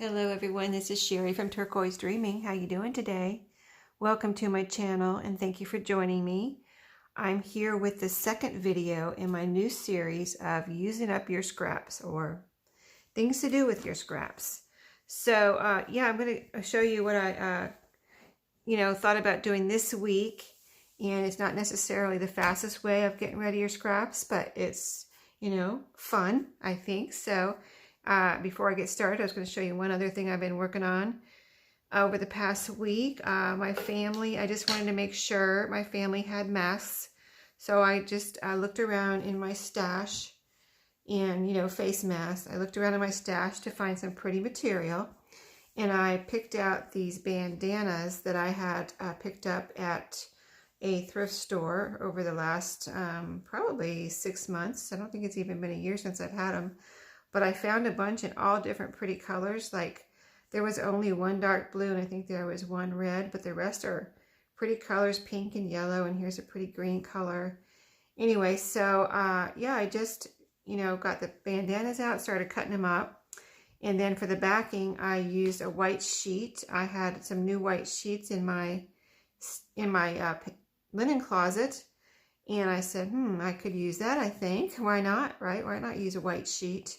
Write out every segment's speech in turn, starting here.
Hello everyone, this is Sherry from Turquoise Dreaming. How you doing today? Welcome to my channel and thank you for joining me. I'm here with the second video in my new series of using up your scraps or things to do with your scraps. So yeah, I'm going to show you what I thought about doing this week, and it's not necessarily the fastest way of getting rid of your scraps, but it's fun, I think. So before I get started, I was going to show you one other thing I've been working on over the past week. My family, I just wanted to make sure my family had masks. So I just looked around in my stash and, face masks. I looked around in my stash to find some pretty material. And I picked out these bandanas that I had picked up at a thrift store over the last probably 6 months. I don't think it's even been a year since I've had them. But I found a bunch in all different pretty colors. Like there was only one dark blue and I think there was one red, but the rest are pretty colors, pink and yellow, and here's a pretty green color. Anyway, so yeah, I just, got the bandanas out, started cutting them up. And then for the backing, I used a white sheet. I had some new white sheets in my linen closet. And I said, I could use that, I think. Why not, right? Why not use a white sheet?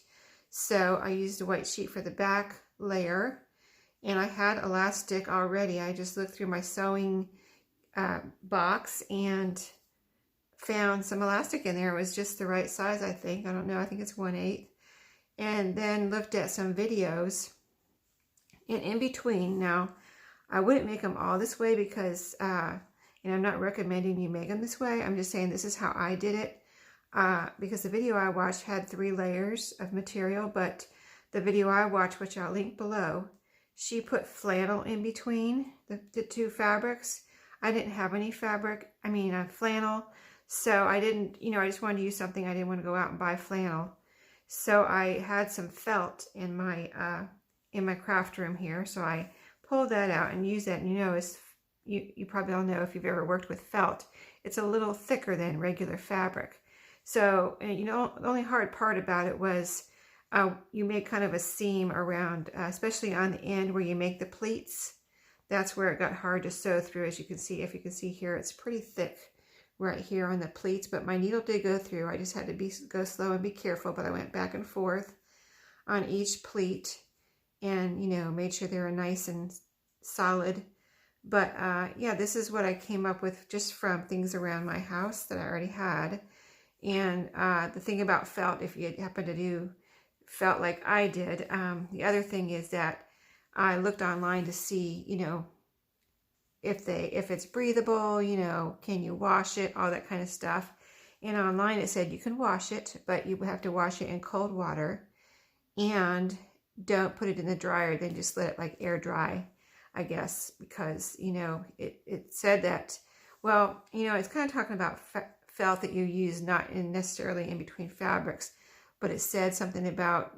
So I used a white sheet for the back layer, and I had elastic already. I just looked through my sewing box and found some elastic in there. It was just the right size, I think. I don't know, I think it's 1/8. And then looked at some videos. And in between, now, I wouldn't make them all this way because, and I'm not recommending you make them this way. I'm just saying this is how I did it. Because the video I watched had 3 layers of material, but the video I watched, which I'll link below, she put flannel in between the 2 fabrics. I didn't have any fabric, flannel, so I didn't, I just wanted to use something. I didn't want to go out and buy flannel. So I had some felt in my craft room here, so I pulled that out and used that. And you probably all know if you've ever worked with felt, it's a little thicker than regular fabric. So, the only hard part about it was you make kind of a seam around, especially on the end where you make the pleats. That's where it got hard to sew through, as you can see. If you can see here, it's pretty thick right here on the pleats, but my needle did go through. I just had to go slow and be careful, but I went back and forth on each pleat and, made sure they were nice and solid. But, yeah, this is what I came up with just from things around my house that I already had. And the thing about felt, if you happen to do felt like I did, the other thing is that I looked online to see, if it's breathable, can you wash it, all that kind of stuff. And online it said you can wash it, but you have to wash it in cold water and don't put it in the dryer, then just let it like air dry, I guess, because, it said that, well, it's kind of talking about felt that you use not necessarily in between fabrics, but it said something about,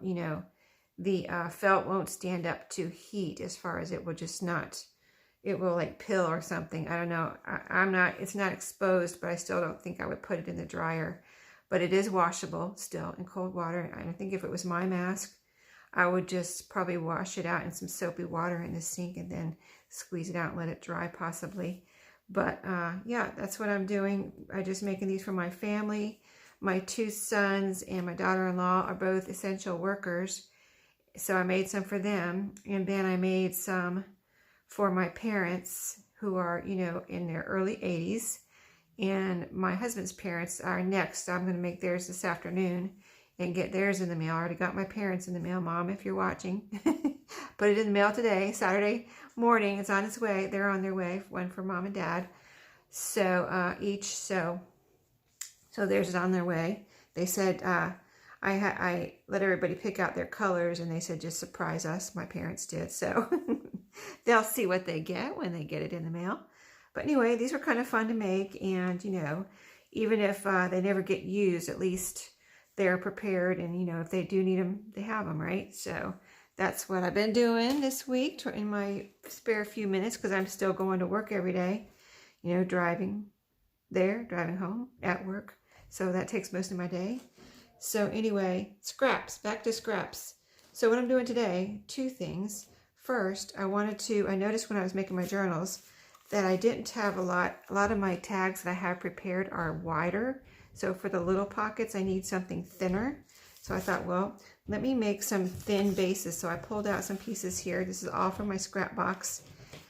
the felt won't stand up to heat, as far as it will just not, it will like pill or something. I don't know. It's not exposed, but I still don't think I would put it in the dryer. But it is washable still in cold water. And I think if it was my mask, I would just probably wash it out in some soapy water in the sink and then squeeze it out and let it dry possibly. But yeah, that's what I'm doing. I'm just making these for my family. My 2 sons and my daughter-in-law are both essential workers, so I made some for them. And then I made some for my parents who are, in their early 80s. And my husband's parents are next. So I'm going to make theirs this afternoon and get theirs in the mail. I already got my parents in the mail, Mom, if you're watching. Put it in the mail today, Saturday morning. It's on its way. They're on their way. One for Mom and Dad. So each. So theirs is on their way. They said I let everybody pick out their colors, and they said just surprise us. My parents did. So they'll see what they get when they get it in the mail. But anyway, these were kind of fun to make, and even if they never get used, at least they're prepared, and if they do need them, they have them, right? So that's what I've been doing this week in my spare few minutes, because I'm still going to work every day, driving there, driving home, at work. So that takes most of my day. So anyway, scraps, back to scraps. So what I'm doing today, two things. First, I noticed when I was making my journals that I didn't have a lot of my tags that I have prepared are wider. So for the little pockets, I need something thinner. So I thought, well, let me make some thin bases. So I pulled out some pieces here. This is all from my scrap box.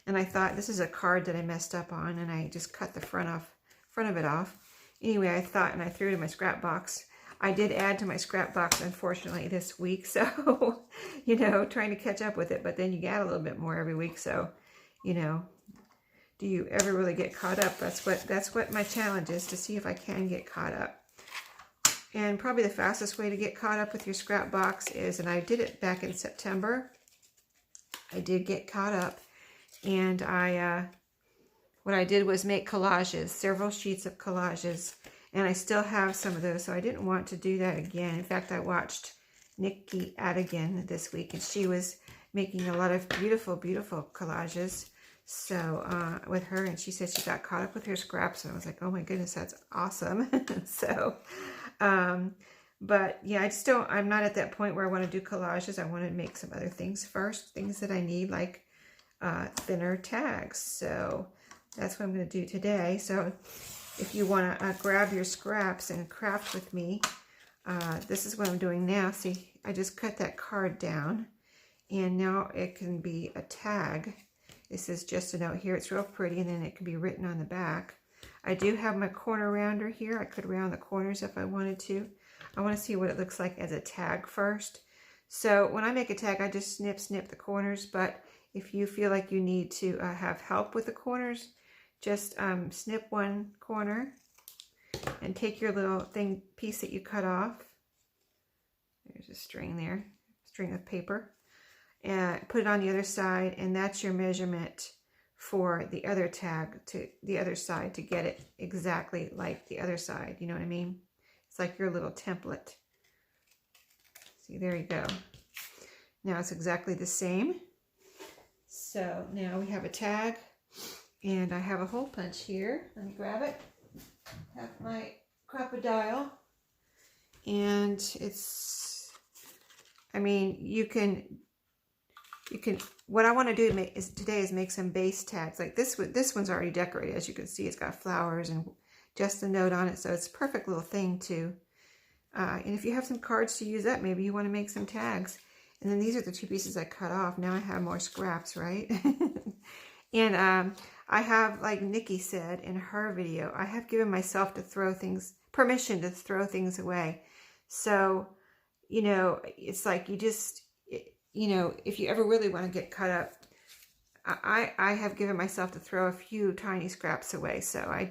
And I thought this is a card that I messed up on, and I just cut the front of it off. Anyway, I thought, and I threw it in my scrap box. I did add to my scrap box, unfortunately, this week. So, you know, trying to catch up with it. But then you add a little bit more every week. So, you know, do you ever really get caught up? That's what my challenge is, to see if I can get caught up. And probably the fastest way to get caught up with your scrap box is, and I did it back in September, I did get caught up, and what I did was make collages, several sheets of collages, and I still have some of those, so I didn't want to do that again. In fact, I watched Nikki Adigan this week, and she was making a lot of beautiful, beautiful collages. So with her, and she said she got caught up with her scraps, and I was like, oh my goodness, that's awesome. So, but yeah, I'm not at that point where I want to do collages. I want to make some other things first, things that I need, like thinner tags. So that's what I'm going to do today. So if you want to grab your scraps and craft with me, this is what I'm doing now. See, I just cut that card down, and now it can be a tag. This is just a note here. It's real pretty, and then it can be written on the back. I do have my corner rounder here. I could round the corners if I wanted to. I want to see what it looks like as a tag first. So when I make a tag, I just snip the corners. But if you feel like you need to have help with the corners, just snip one corner and take your little piece that you cut off. There's a string there, string of paper. And put it on the other side, and that's your measurement for the other tag to the other side, to get it exactly like the other side. You know what I mean? It's like your little template. See, there you go. Now it's exactly the same. So now we have a tag, and I have a hole punch here. Let me grab it. I have my crocodile, and it's, I mean, you can, what I want to do today is make some base tags. Like this one's already decorated. As you can see, it's got flowers and just a note on it. So it's a perfect little thing to, and if you have some cards to use up, maybe you want to make some tags. And then these are the two pieces I cut off. Now I have more scraps, right? And I have, like Nikki said in her video, I have given myself permission to throw things away. So, you know, it's like you just, you know, if you ever really want to get cut up, I have given myself to throw a few tiny scraps away. So I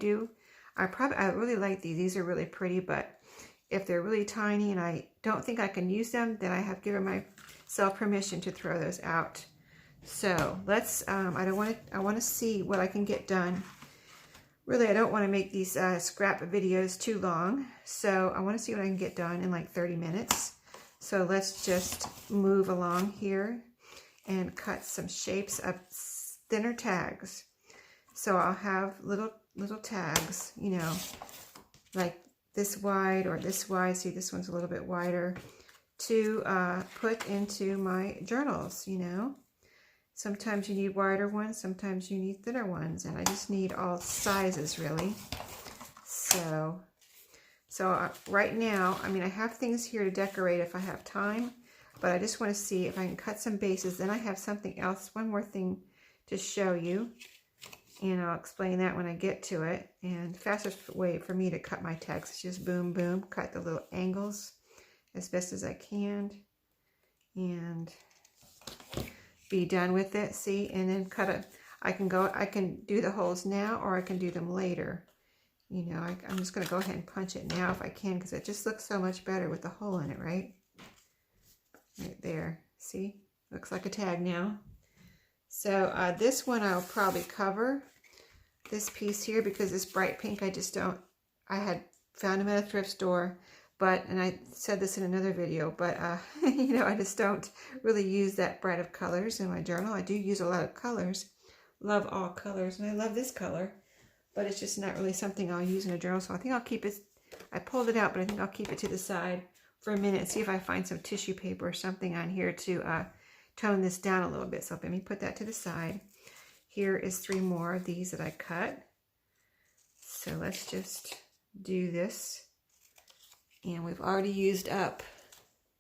really like these. These are really pretty, but if they're really tiny and I don't think I can use them, then I have given myself permission to throw those out. So let's, I want to see what I can get done. Really, I don't want to make these scrap videos too long. So I want to see what I can get done in like 30 minutes. So let's just move along here and cut some shapes of thinner tags. So I'll have little tags, you know, like this wide or this wide. See, this one's a little bit wider, to put into my journals, you know. Sometimes you need wider ones, sometimes you need thinner ones, and I just need all sizes, really. So right now, I mean, I have things here to decorate if I have time, but I just want to see if I can cut some bases. Then I have something else, one more thing to show you, and I'll explain that when I get to it. And the fastest way for me to cut my tags is just boom, boom, cut the little angles as best as I can, and be done with it. See, and then cut it. I can do the holes now, or I can do them later. You know, I'm just going to go ahead and punch it now if I can, because it just looks so much better with the hole in it, right? Right there. See? Looks like a tag now. So this one I'll probably cover. This piece here, because this bright pink, I had found them at a thrift store, and I said this in another video, but you know, I just don't really use that bright of colors in my journal. I do use a lot of colors. Love all colors, and I love this color. But it's just not really something I'll use in a journal, so I think I'll keep it. I pulled it out, but I think I'll keep it to the side for a minute, see if I find some tissue paper or something on here to tone this down a little bit. So let me put that to the side. Here is 3 more of these that I cut. So let's just do this. And we've already used up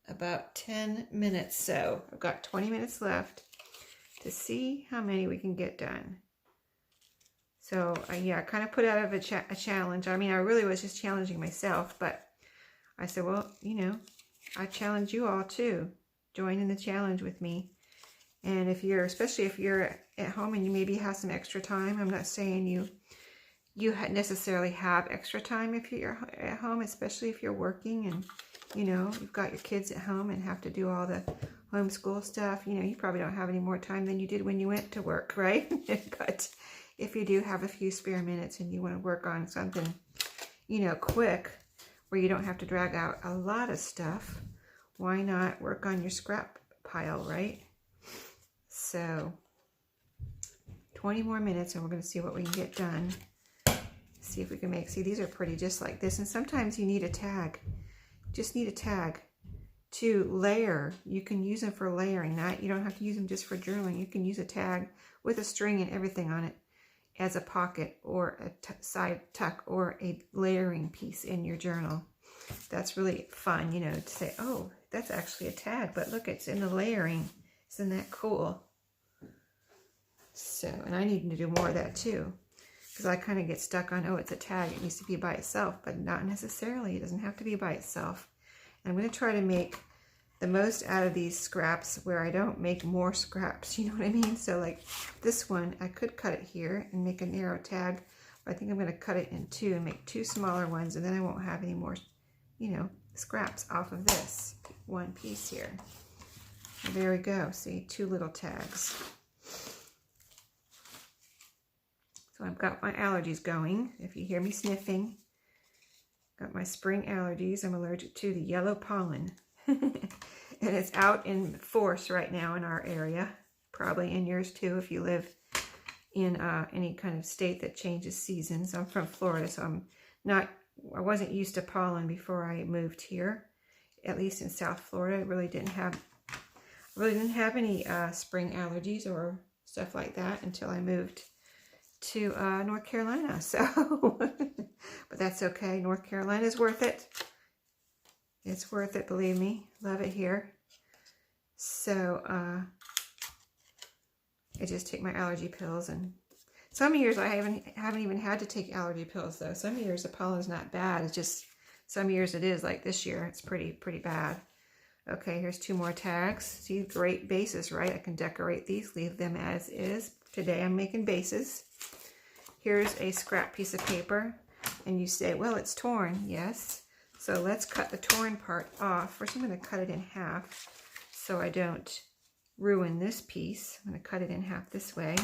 about 10 minutes. So I've got 20 minutes left to see how many we can get done. So yeah, I kind of put out of a challenge. I mean, I really was just challenging myself, but I said, well, you know, I challenge you all too. Join in the challenge with me. And if you're, especially if you're at home and you maybe have some extra time, I'm not saying you necessarily have extra time if you're at home, especially if you're working and, you know, you've got your kids at home and have to do all the homeschool stuff. You know, you probably don't have any more time than you did when you went to work, right? But if you do have a few spare minutes and you want to work on something, you know, quick, where you don't have to drag out a lot of stuff, why not work on your scrap pile, right? So 20 more minutes and we're going to see what we can get done. See if we can make, see, these are pretty just like this. And sometimes you need a tag, just need a tag to layer. You can use them for layering. You don't have to use them just for journaling. You can use a tag with a string and everything on it as a pocket or a side tuck or a layering piece in your journal. That's really fun, you know, to say, oh, that's actually a tag, but look, it's in the layering. Isn't that cool? So, and I need to do more of that too, because I kind of get stuck on, oh, it's a tag, it needs to be by itself, but not necessarily. It doesn't have to be by itself. And I'm going to try to make the most out of these scraps where I don't make more scraps, you know what I mean? So like this one, I could cut it here and make a narrow tag, but I think I'm going to cut it in 2 and make 2 smaller ones, and then I won't have any more, you know, scraps off of this one piece here. And there we go. See, 2 little tags. So I've got my allergies going. If you hear me sniffing, got my spring allergies. I'm allergic to the yellow pollen. And it's out in force right now in our area. Probably in yours too if you live in any kind of state that changes seasons. I'm from Florida, so I wasn't used to pollen before I moved here. At least in South Florida, I really didn't have any spring allergies or stuff like that until I moved to North Carolina. So, but that's okay. North Carolina is worth it. It's worth it, believe me. Love it here. So, I just take my allergy pills, and some years I haven't even had to take allergy pills though. Some years the pollen's not bad. It's just some years it is, like this year. It's pretty bad. Okay, here's 2 more tags. See, great bases, right? I can decorate these, leave them as is. Today I'm making bases. Here's a scrap piece of paper, and you say, well, it's torn. Yes. So let's cut the torn part off. First, I'm going to cut it in half so I don't ruin this piece. I'm going to cut it in half this way.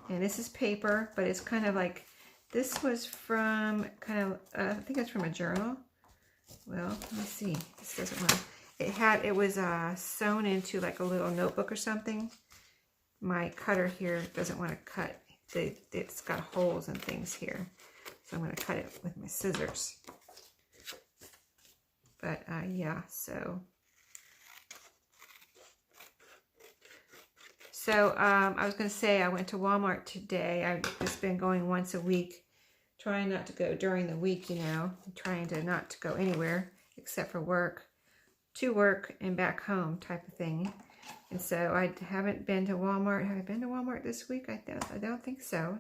And this is paper, but it's kind of like, this was from kind of, I think it's from a journal. Well, let me see. This doesn't want to, it was sewn into like a little notebook or something. My cutter here doesn't want to cut. It's got holes and things here. So I'm going to cut it with my scissors. But yeah, so I was going to say I went to Walmart today. I've just been going once a week, trying not to go during the week, you know, trying to not to go anywhere except for work, to work and back home type of thing. And so I haven't been to Walmart. Have I been to Walmart this week? I don't think so.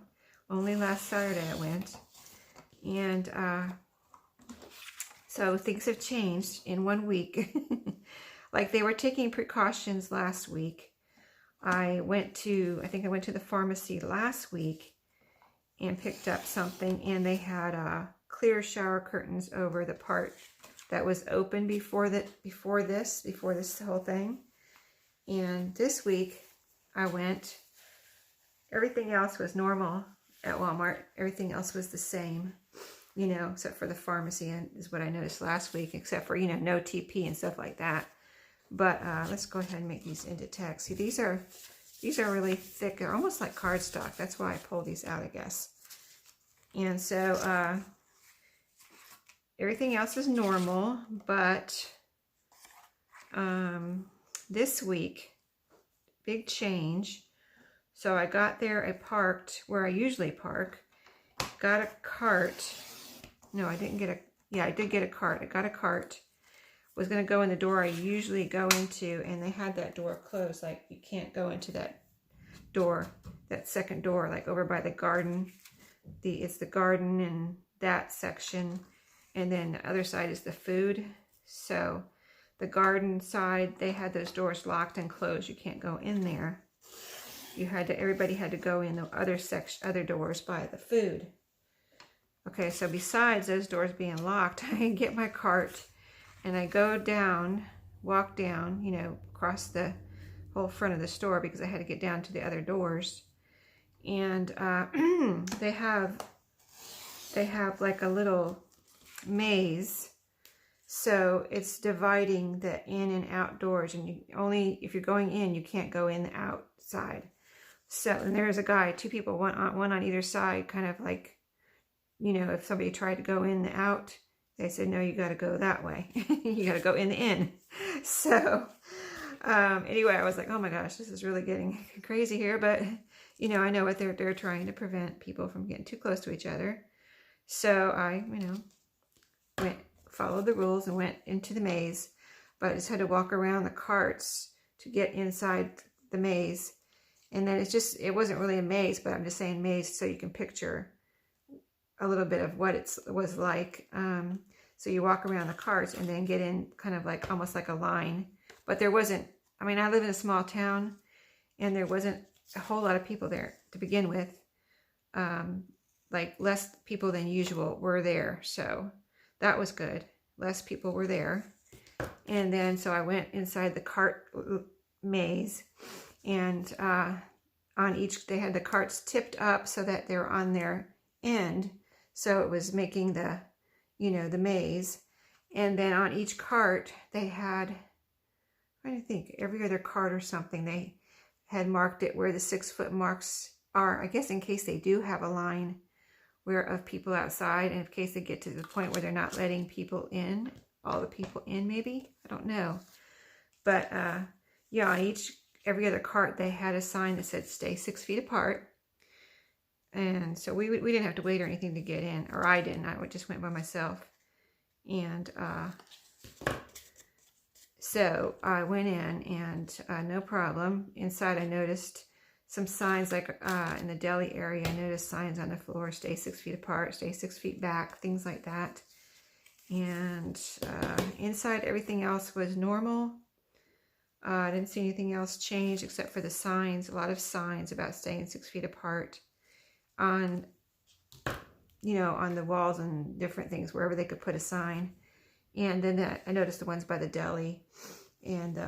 Only last Saturday I went. And so things have changed in 1 week. Like they were taking precautions last week. I think I went to the pharmacy last week and picked up something, and they had clear shower curtains over the part that was open before this whole thing. And this week I went, everything else was normal at Walmart. Everything else was the same, you know, except for the pharmacy, and is what I noticed last week, except for, you know, no TP and stuff like that. But let's go ahead and make these into tags. See, these are really thick. They're almost like cardstock. That's why I pulled these out, I guess. And so everything else was normal, but this week, big change. So I got there, I parked where I usually park, got a cart. No, I didn't get a, yeah, I did get a cart. I got a cart. Was going to go in the door I usually go into, and they had that door closed. Like, you can't go into that door, that second door, like over by the garden. It's the garden and that section, and then the other side is the food. So the garden side, they had those doors locked and closed. You can't go in there. You had to, everybody had to go in the other section, other doors by the food. Okay, so besides those doors being locked, I get my cart and I go down, walk down, you know, across the whole front of the store because I had to get down to the other doors. And they have like a little maze. So it's dividing the in and outdoors, and you only, if you're going in, you can't go in the outside. So, and there's a guy, two people, one on either side, kind of like, you know, if somebody tried to go in the out, they said, no, you got to go that way. You got to go in the in. So anyway, I was like, oh my gosh, this is really getting crazy here. But, you know, I know what they're trying to prevent people from getting too close to each other. So I, you know, followed the rules and went into the maze. But I just had to walk around the carts to get inside the maze. And then it wasn't really a maze, but I'm just saying maze so you can picture a little bit of what it was like. So you walk around the carts and then get in kind of like almost like a line. But there wasn't, I mean, I live in a small town and there wasn't a whole lot of people there to begin with. Like less people than usual were there. So that was good. Less people were there. And then so I went inside the cart maze, and on each, they had the carts tipped up so that they were on their end. So it was making the, you know, the maze. And then on each cart, they had, I think every other cart or something, they had marked it where the 6-foot marks are, I guess in case they do have a line where of people outside, and in case they get to the point where they're not letting people in, all the people in maybe, I don't know. But yeah, on every other cart, they had a sign that said stay 6 feet apart. And so we didn't have to wait or anything to get in, or I didn't. I just went by myself. And so I went in, and no problem. Inside, I noticed some signs, like in the deli area, I noticed signs on the floor, stay 6 feet apart, stay 6 feet back, things like that. And inside, everything else was normal. I didn't see anything else change except for the signs, a lot of signs about staying 6 feet apart on, you know, on the walls and different things, wherever they could put a sign. And then I noticed the ones by the deli, and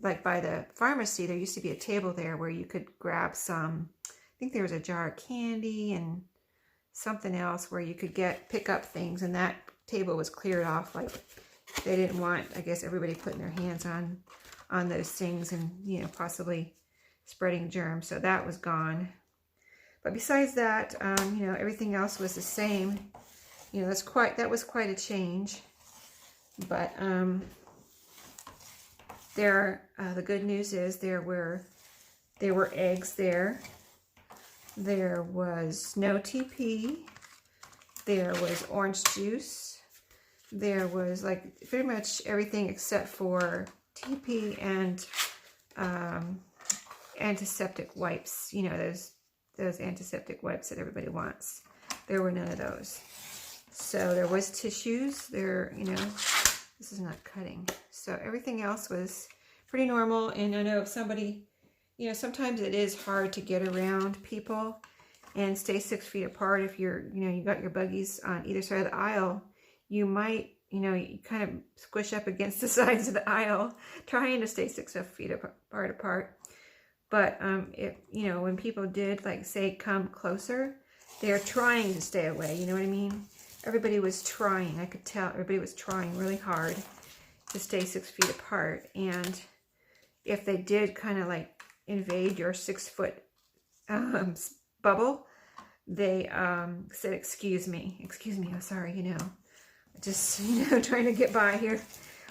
like by the pharmacy, there used to be a table there where you could grab some, I think there was a jar of candy and something else where you could pick up things, and that table was cleared off. Like they didn't want, I guess, everybody putting their hands on those things and, you know, possibly spreading germs. So that was gone. But besides that, you know, everything else was the same. You know, that was quite a change. But the good news is there were eggs there. There was no TP. There was orange juice. There was like pretty much everything except for TP and antiseptic wipes. You know, those antiseptic wipes that everybody wants. There were none of those. So there was tissues there, you know, this is not cutting. So everything else was pretty normal. And I know if somebody, you know, sometimes it is hard to get around people and stay 6 feet apart. If you're, you know, you got your buggies on either side of the aisle, you might, you know, you kind of squish up against the sides of the aisle trying to stay 6 feet apart. But, you know, when people did, like, say, come closer, they're trying to stay away, you know what I mean? Everybody was trying. I could tell everybody was trying really hard to stay 6 feet apart. And if they did kind of, like, invade your 6-foot bubble, they said, excuse me, I'm sorry, you know. just, you know, trying to get by here,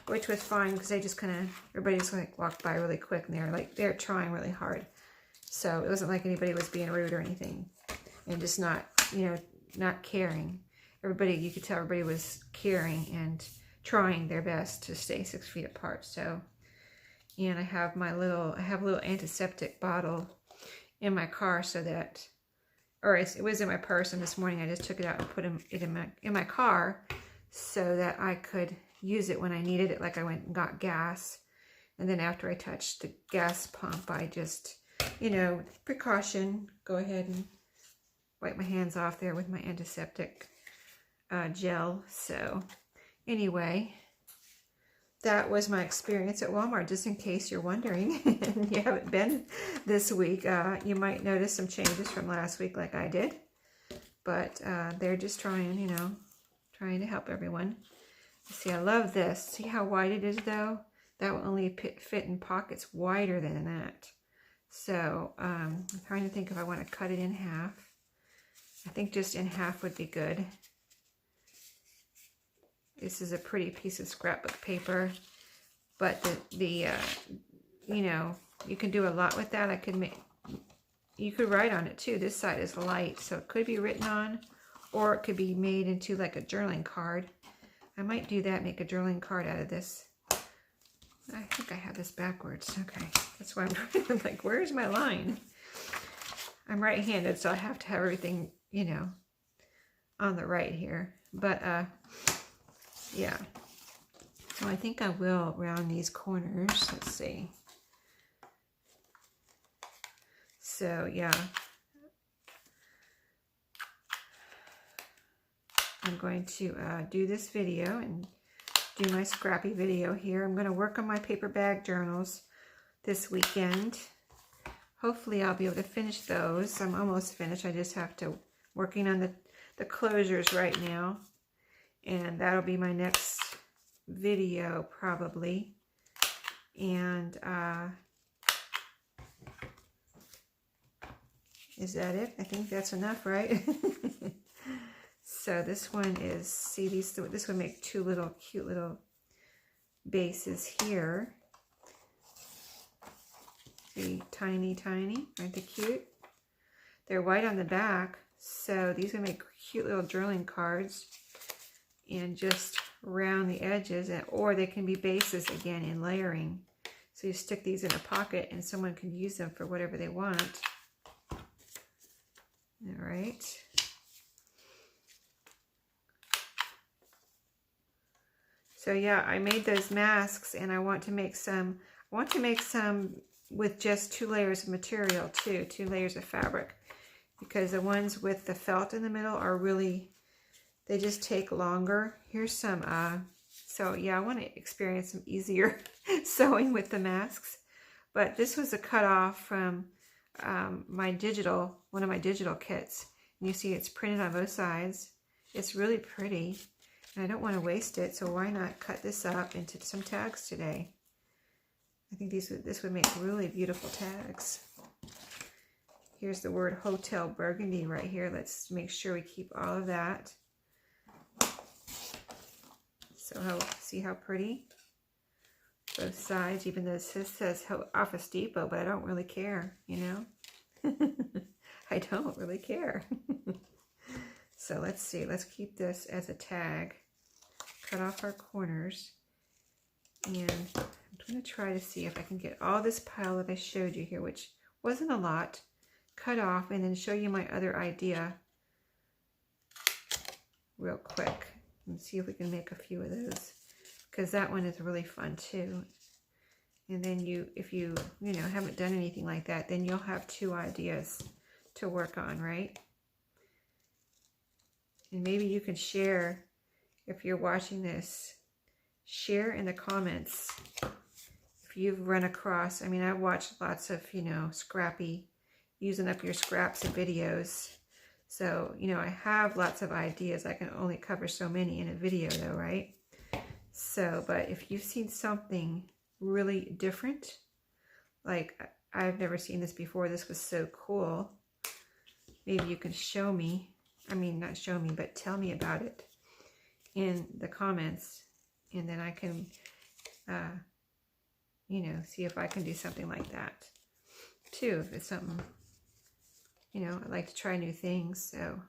which was fine because they just kind of, everybody just like walked by really quick and they're trying really hard. So it wasn't like anybody was being rude or anything and just not, you know, not caring. Everybody, you could tell everybody was caring and trying their best to stay 6 feet apart. So, and I have a little antiseptic bottle in my car so that, or it was in my purse, and this morning I just took it out and put it in my car so that I could use it when I needed it, like I went and got gas. And then after I touched the gas pump, I just, you know, precaution, go ahead and wipe my hands off there with my antiseptic gel. So anyway, that was my experience at Walmart, just in case you're wondering and you haven't been this week. You might notice some changes from last week like I did. But they're just trying, you know, trying to help everyone. See, I love this. See how wide it is, though? That will only fit in pockets wider than that. So I'm trying to think if I want to cut it in half. I think just in half would be good. This is a pretty piece of scrapbook paper, but the you know, you can do a lot with that. You could write on it too. This side is light, so it could be written on, or it could be made into like a journaling card. I might do that, make a journaling card out of this. I think I have this backwards. Okay, that's why I'm like, where's my line? I'm right-handed, so I have to have everything, you know, on the right here. But yeah. So I think I will round these corners. Let's see. So yeah. I'm going to do this video and do my scrappy video here. I'm going to work on my paper bag journals this weekend. Hopefully I'll be able to finish those. I'm almost finished. I just have to working on the closures right now. And that'll be my next video probably. And is that it? I think that's enough, right? So this one is, see, this would make two little cute little bases here. See, tiny, tiny, aren't they cute? They're white on the back, so these would make cute little journaling cards. And just round the edges, or they can be bases again in layering. So you stick these in a pocket and someone can use them for whatever they want. All right. So yeah, I made those masks and I want to make some with just 2 layers of material too, 2 layers of fabric, because the ones with the felt in the middle are really, they just take longer. Here's some, so yeah, I want to experience some easier sewing with the masks. But this was a cutoff from one of my digital kits. And you see it's printed on both sides. It's really pretty. And I don't want to waste it, so why not cut this up into some tags today? I think this would make really beautiful tags. Here's the word Hotel Burgundy right here. Let's make sure we keep all of that. So see how pretty? Both sides, even though this says Office Depot, but I don't really care, you know? I don't really care. So let's see, let's keep this as a tag. Cut off our corners. And I'm going to try to see if I can get all this pile that I showed you here, which wasn't a lot, cut off, and then show you my other idea real quick. And see if we can make a few of those, because that one is really fun too. And then if you haven't done anything like that, then you'll have 2 ideas to work on, right? And maybe you can share, if you're watching this, share in the comments if you've run across, I mean, I've watched lots of, scrappy, using up your scraps of videos. So, I have lots of ideas. I can only cover so many in a video though, right? So, but if you've seen something really different, like I've never seen this before, this was so cool, maybe you can show me, I mean, not show me, but tell me about it. in the comments, and then I can, you know, see if I can do something like that too. If it's something, you know, I like to try new things, so,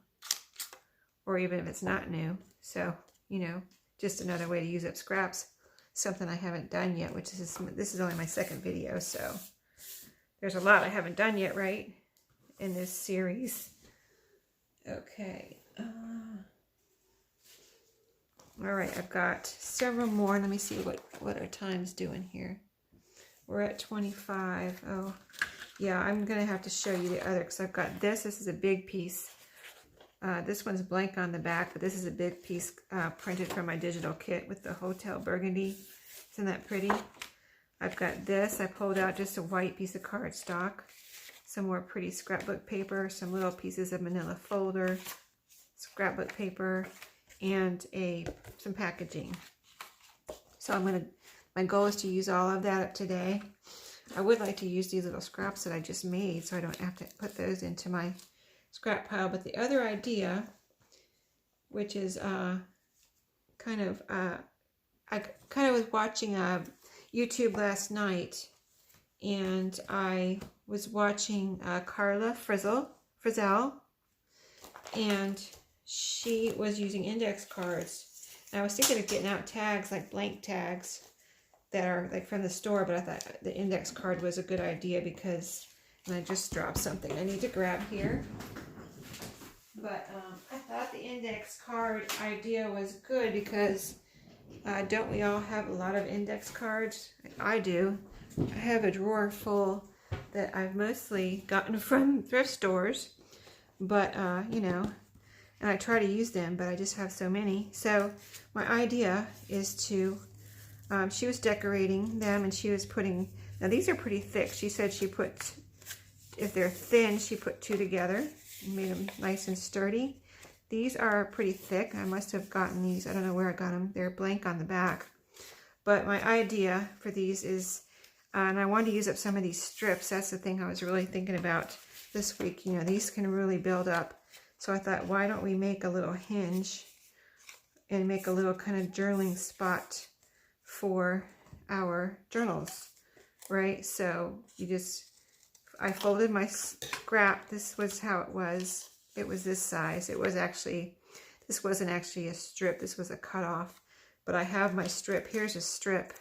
or even if it's not new. So, you know, just another way to use up scraps, something I haven't done yet, which is, this is only my second video, so there's a lot I haven't done yet, right, in this series. Okay. All right, I've got several more. Let me see what our time's doing here. We're at 25. Oh, yeah, I'm going to have to show you the other, because I've got this. This is a big piece. This one's blank on the back, but this is a big piece printed from my digital kit with the Hotel Burgundy. Isn't that pretty? I've got this. I pulled out just a white piece of cardstock, some more pretty scrapbook paper, some little pieces of manila folder, scrapbook paper, and some packaging. So my goal is to use all of that up today. I would like to use these little scraps that I just made, so I don't have to put those into my scrap pile. But the other idea, which is I kind of was watching YouTube last night, and I was watching Carla Frizzell, and she was using index cards. And I was thinking of getting out tags, like blank tags that are like from the store, but I thought the index card was a good idea because, and I just dropped something I need to grab here. But I thought the index card idea was good because don't we all have a lot of index cards? I do. I have a drawer full that I've mostly gotten from thrift stores, but you know, and I try to use them, but I just have so many. So my idea is to, she was decorating them, and she was putting, now these are pretty thick. She said she put, if they're thin, she put 2 together and made them nice and sturdy. These are pretty thick. I must have gotten these. I don't know where I got them. They're blank on the back. But my idea for these is, and I wanted to use up some of these strips. That's the thing I was really thinking about this week. You know, these can really build up. So I thought, why don't we make a little hinge and make a little kind of journaling spot for our journals, right? So you just, I folded my scrap. This was how it was. It was this size. It was actually, this wasn't actually a strip. This was a cutoff. But I have my strip. Here's a strip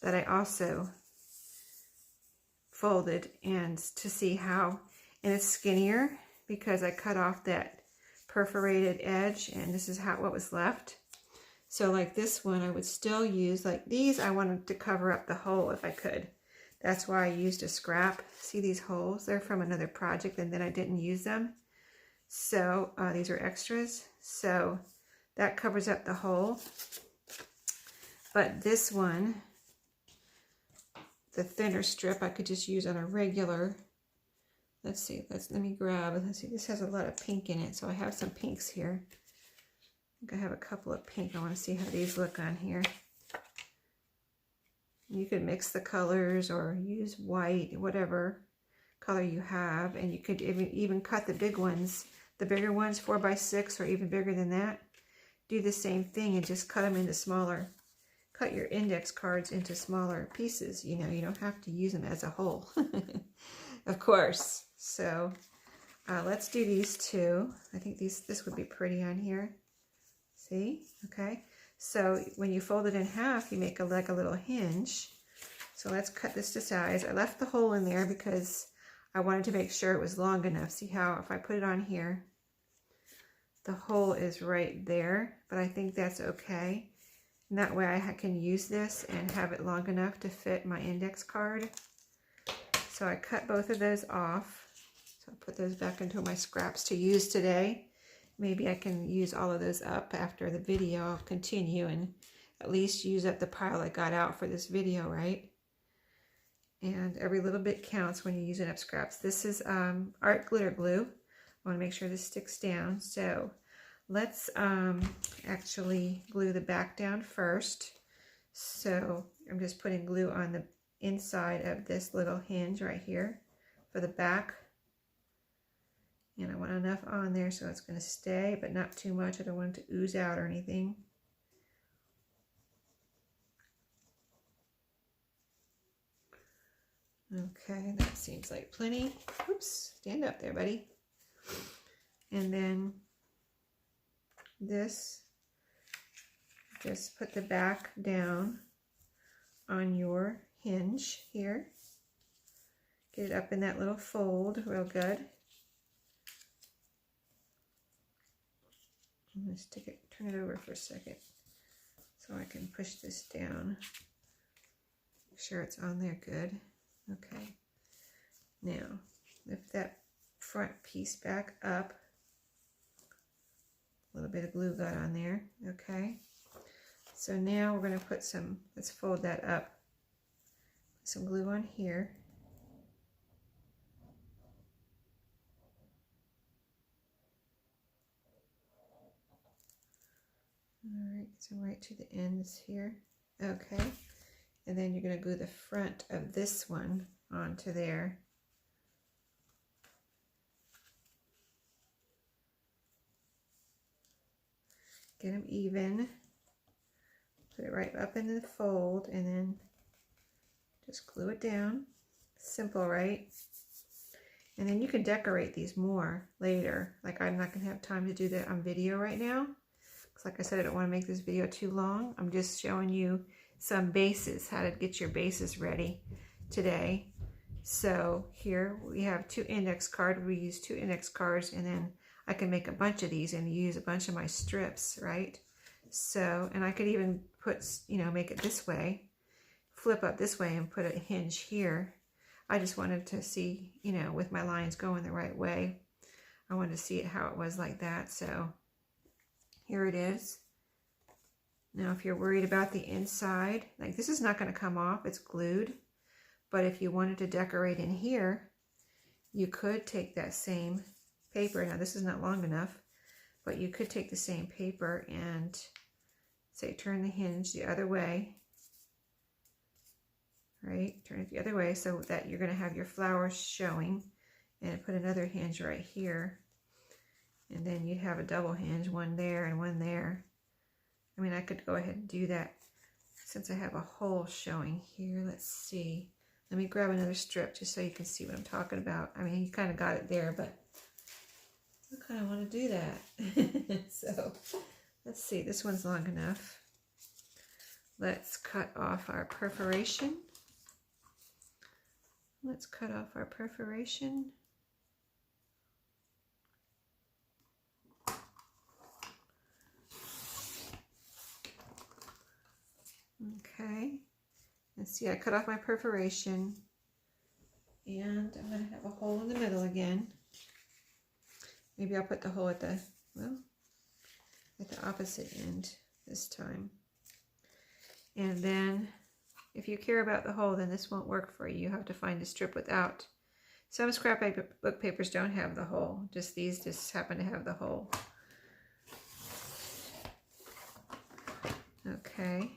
that I also folded, and to see how, and it's skinnier because I cut off that perforated edge, and this is what was left. So like this one, I would still use, like these, I wanted to cover up the hole if I could. That's why I used a scrap. See these holes? They're from another project, and then I didn't use them. So these are extras. So that covers up the hole. But this one, the thinner strip, I could just use on a regular. Let's see, let me grab, let's see, this has a lot of pink in it, so I have some pinks here. I think I have a couple of pink. I want to see how these look on here. You could mix the colors or use white, whatever color you have, and you could even cut the big ones, the bigger ones, 4x6 or even bigger than that. Do the same thing and just cut them into smaller, cut your index cards into smaller pieces. You know, you don't have to use them as a whole, of course. So let's do these 2. I think this would be pretty on here. See? Okay. So when you fold it in half, you make like a little hinge. So let's cut this to size. I left the hole in there because I wanted to make sure it was long enough. See how if I put it on here, the hole is right there, but I think that's okay. And that way I can use this and have it long enough to fit my index card. So I cut both of those off. So I'll put those back into my scraps to use today. Maybe I can use all of those up after the video. I'll continue and at least use up the pile I got out for this video, right? And every little bit counts when you're using up scraps. This is art glitter glue. I want to make sure this sticks down. So let's actually glue the back down first. So I'm just putting glue on the inside of this little hinge right here for the back. And I want enough on there so it's going to stay, but not too much. I don't want it to ooze out or anything. Okay, that seems like plenty. Oops, stand up there, buddy. And then this, just put the back down on your hinge here. Get it up in that little fold real good. I'm going to stick it, turn it over for a second so I can push this down. Make sure it's on there good. Okay. Now, lift that front piece back up. A little bit of glue got on there. Okay. So now we're going to put some, let's fold that up. Put some glue on here. All right, so right to the ends here. Okay. And then you're going to glue the front of this one onto there. Get them even. Put it right up into the fold and then just glue it down. Simple, right? And then you can decorate these more later. Like, I'm not going to have time to do that on video right now. Because like I said, I don't want to make this video too long. I'm just showing you some bases, how to get your bases ready today. So here we have 2 index cards. We use 2 index cards, and then I can make a bunch of these and use a bunch of my strips, right? So, and I could even put, you know, make it this way, flip up this way and put a hinge here. I just wanted to see, you know, with my lines going the right way, I wanted to see it how it was like that. So here it is. Now, if you're worried about the inside, like this is not going to come off, it's glued. But if you wanted to decorate in here, you could take that same paper. Now, this is not long enough, but you could take the same paper and say, turn the hinge the other way, right? Turn it the other way so that you're going to have your flowers showing, and put another hinge right here. And then you'd have a double hinge, one there and one there. I mean, I could go ahead and do that since I have a hole showing here. Let's see. Let me grab another strip just so you can see what I'm talking about. I mean, you kind of got it there, but I kind of want to do that. So let's see. This one's long enough. Let's cut off our perforation. Let's cut off our perforation. Okay, and see, I cut off my perforation, and I'm going to have a hole in the middle again. Maybe I'll put the hole at the, well, at the opposite end this time. And then, if you care about the hole, then this won't work for you. You have to find a strip without. Some scrapbook papers don't have the hole. Just these just happen to have the hole. Okay.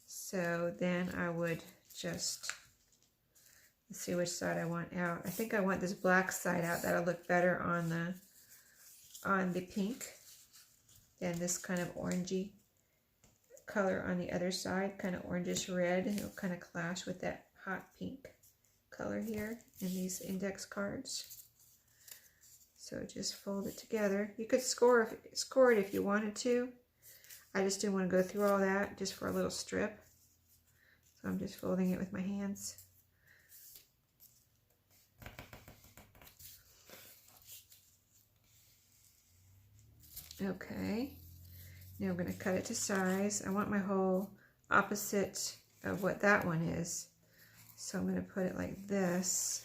So then I would just, let's see which side I want out. I think I want this black side out. That'll look better on the pink than this kind of orangey color on the other side, kind of orangish red. It'll kind of clash with that hot pink color here in these index cards. So just fold it together. You could score it if you wanted to. I just didn't want to go through all that just for a little strip. So I'm just folding it with my hands. Okay, now I'm going to cut it to size. I want my hole opposite of what that one is. So I'm going to put it like this.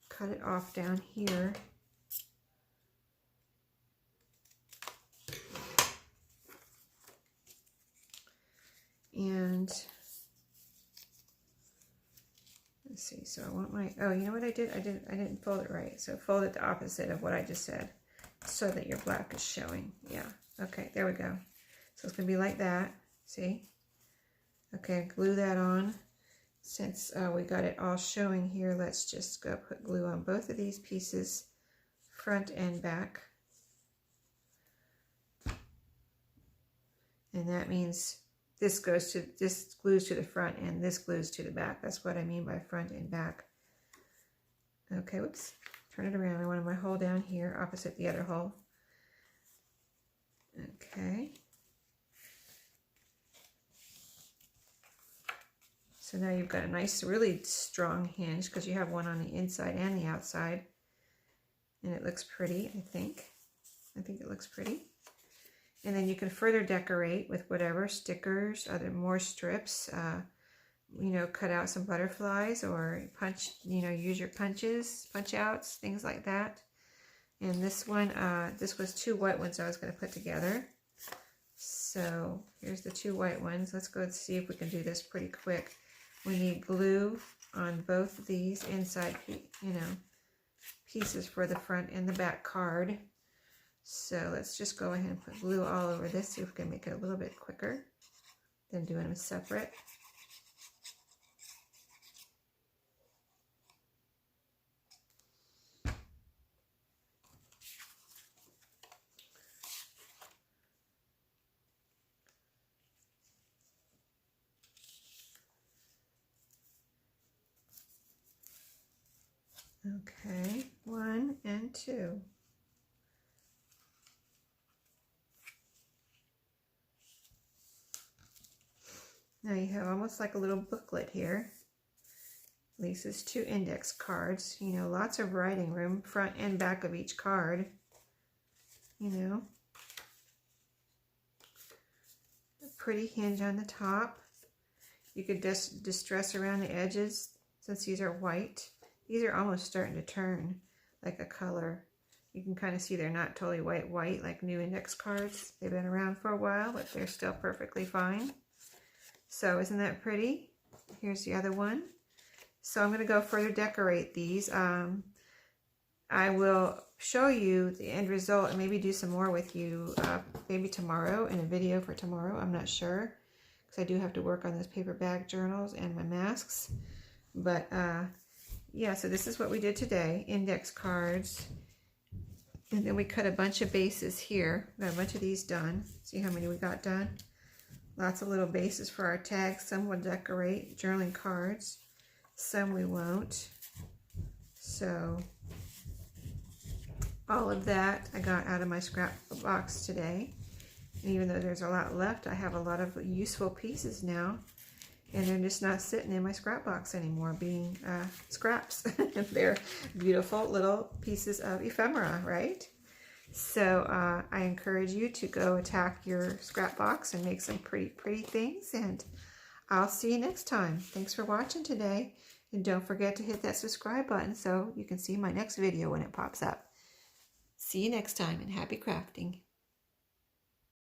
Cut it off down here. And let's see, so I want my, oh, you know what I did? I didn't fold it right. So fold it the opposite of what I just said so that your black is showing. Yeah, okay, there we go. So it's gonna be like that, see? Okay, glue that on. Since we got it all showing here, let's just go put glue on both of these pieces, front and back. And that means this glues to the front and this glues to the back. That's what I mean by front and back. Okay, whoops. Turn it around. I want my hole down here opposite the other hole. Okay. So now you've got a nice, really strong hinge because you have one on the inside and the outside. And it looks pretty, I think. I think it looks pretty. And then you can further decorate with whatever, stickers, more strips, you know, cut out some butterflies or punch, you know, use your punch outs, things like that. And this one, this was 2 white ones I was going to put together. So here's the 2 white ones. Let's go and see if we can do this pretty quick. We need glue on both of these inside, you know, pieces for the front and the back card. So let's just go ahead and put glue all over this, see if we can make it a little bit quicker than doing them separate. Okay, 1 and 2. Now you have almost like a little booklet here. This is 2 index cards, you know, lots of writing room, front and back of each card, you know. A pretty hinge on the top. You could just distress around the edges since these are white. These are almost starting to turn like a color. You can kind of see they're not totally white like new index cards. They've been around for a while, but they're still perfectly fine. So isn't that pretty? Here's the other one. So I'm going to go further decorate these. I will show you the end result and maybe do some more with you maybe tomorrow in a video for tomorrow. I'm not sure because I do have to work on those paper bag journals and my masks. But yeah, so this is what we did today. Index cards. And then we cut a bunch of bases here. Got a bunch of these done. See how many we got done? Lots of little bases for our tags. Some will decorate journaling cards. Some we won't. So all of that I got out of my scrap box today. And even though there's a lot left, I have a lot of useful pieces now. And they're just not sitting in my scrap box anymore being scraps. They're beautiful little pieces of ephemera, right? So I encourage you to go attack your scrap box and make some pretty things. And I'll see you next time. Thanks for watching today. And don't forget to hit that subscribe button so you can see my next video when it pops up. See you next time and happy crafting.